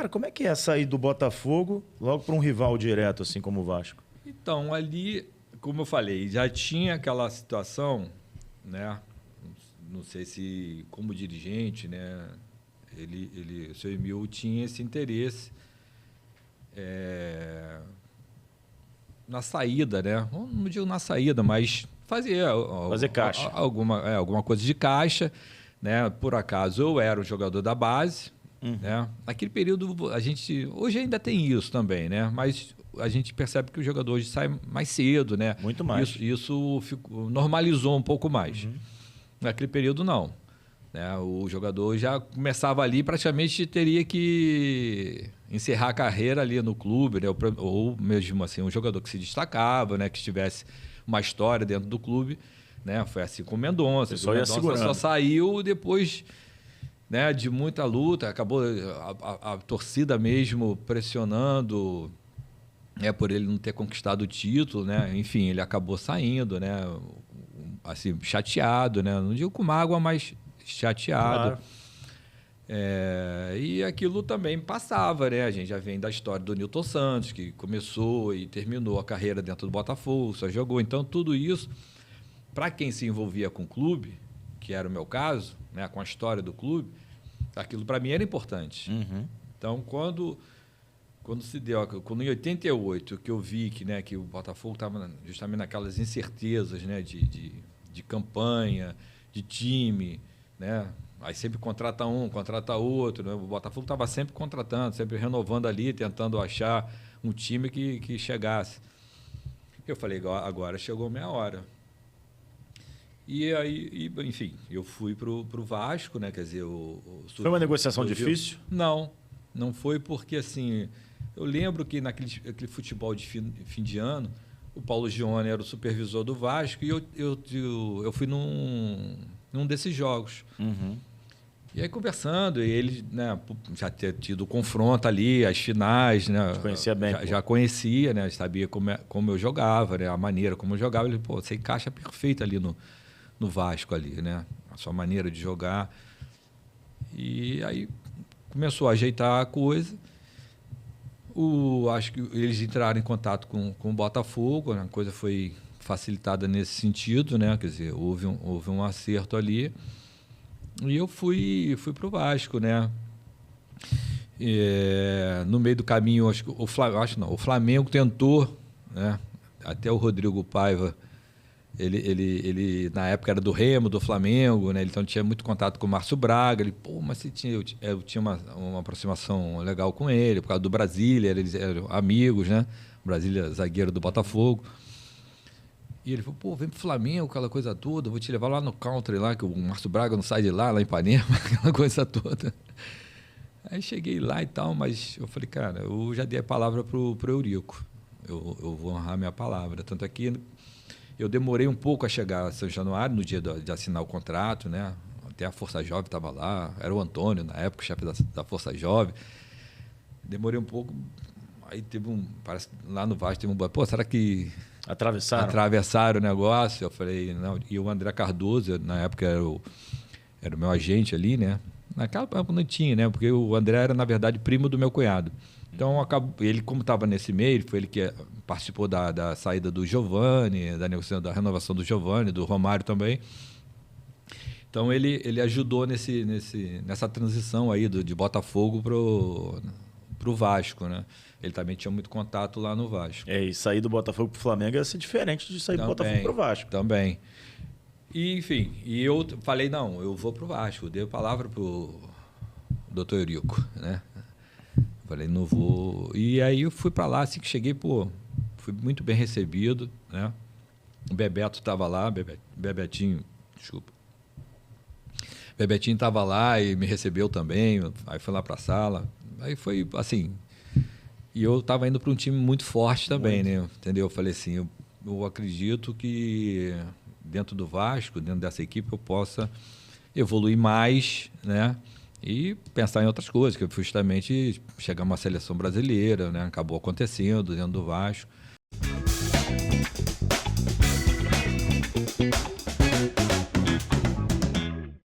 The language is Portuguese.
Cara, como é que é sair do Botafogo logo para um rival direto, assim como o Vasco? Então, ali, como eu falei, já tinha aquela situação, né? Não sei se como dirigente, né? O seu Emil tinha esse interesse na saída, né? Não digo na saída, mas fazer caixa. alguma coisa de caixa, né? Por acaso eu era um jogador da base, né? Naquele período hoje ainda tem isso também, né? Mas a gente percebe que o jogador hoje sai mais cedo, né? Muito mais. Isso normalizou um pouco mais. Naquele período não, né? O jogador já começava ali, praticamente teria que encerrar a carreira ali no clube, né? Ou mesmo assim, um jogador que se destacava, né? Que tivesse uma história dentro do clube, né? Foi assim com o Mendonça. O Mendonça só saiu depois, né, de muita luta, acabou a torcida mesmo pressionando, né, por ele não ter conquistado o título, né? Enfim, ele acabou saindo, né? Assim, chateado, né? Não digo com mágoa, mas chateado. Claro. E aquilo também passava, né? A gente já vem da história do Nilton Santos, que começou e terminou a carreira dentro do Botafogo, só jogou. Então, tudo isso, para quem se envolvia com o clube, que era o meu caso, né, com a história do clube, aquilo para mim era importante. Então, quando se deu, quando em 88, que eu vi que o Botafogo estava justamente naquelas incertezas, né, de campanha, de time, né? Aí sempre contrata um, contrata outro, né? O Botafogo estava sempre contratando, sempre renovando ali, tentando achar um time que chegasse. Eu falei, agora chegou a minha hora. E aí, enfim, eu fui pro Vasco, né? Quer dizer, foi uma negociação difícil? Não foi porque, assim, eu lembro que aquele futebol de fim de ano, o Paulo Gione era o supervisor do Vasco e eu fui num desses jogos. E aí conversando, e ele, né, já ter tido o confronto ali, as finais, né? Conhecia bem. Já conhecia, né? Sabia como eu jogava, né? A maneira como eu jogava. Ele, você encaixa perfeito ali no Vasco ali, né? A sua maneira de jogar. E aí começou a ajeitar a coisa. Acho que eles entraram em contato com o Botafogo, né? A coisa foi facilitada nesse sentido, né? Quer dizer, houve um acerto ali. E eu fui pro Vasco, né? No meio do caminho, acho que o Flamengo tentou, né? Até o Rodrigo Paiva, ele na época era do Remo, do Flamengo, né? Então tinha muito contato com o Márcio Braga. Ele, mas eu tinha uma aproximação legal com ele, por causa do Brasília, eles eram amigos, né? Brasília, zagueiro do Botafogo. E ele falou, vem pro Flamengo, aquela coisa toda, vou te levar lá no country, lá, que o Márcio Braga não sai de lá em Ipanema, aquela coisa toda. Aí cheguei lá e tal, mas eu falei, cara, eu já dei a palavra pro Eurico. Eu vou honrar minha palavra. Tanto é que eu demorei um pouco a chegar a São Januário, no dia de assinar o contrato, né? Até a Força Jovem estava lá, era o Antônio, na época, o chefe da Força Jovem. Demorei um pouco, aí parece que lá no Vasco teve será que... Atravessaram o negócio. Eu falei, não. E o André Cardoso, na época, era o meu agente ali, né? Naquela época não tinha, né? Porque o André era, na verdade, primo do meu cunhado. Então, ele, como estava nesse meio, foi ele que participou da saída do Giovani, da negociação, da renovação do Giovani, do Romário também. Então, ele ajudou nessa transição aí de Botafogo pro Vasco, né? Ele também tinha muito contato lá no Vasco. E sair do Botafogo pro Flamengo ia ser diferente de sair do Botafogo pro Vasco. Também. E, enfim, eu falei, não, eu vou pro Vasco. Eu dei a palavra pro Dr. Eurico, né? Falei, não vou... E aí eu fui para lá, assim que cheguei, fui muito bem recebido, né? O Bebeto estava lá, Bebetinho, desculpa. Bebetinho estava lá e me recebeu também, aí fui lá para a sala. Aí foi, assim... E eu estava indo para um time muito forte também, né? Entendeu? Eu falei assim, eu acredito que dentro do Vasco, dentro dessa equipe, eu possa evoluir mais, né? E pensar em outras coisas, que justamente chegar a uma seleção brasileira, né? Acabou acontecendo dentro do Vasco.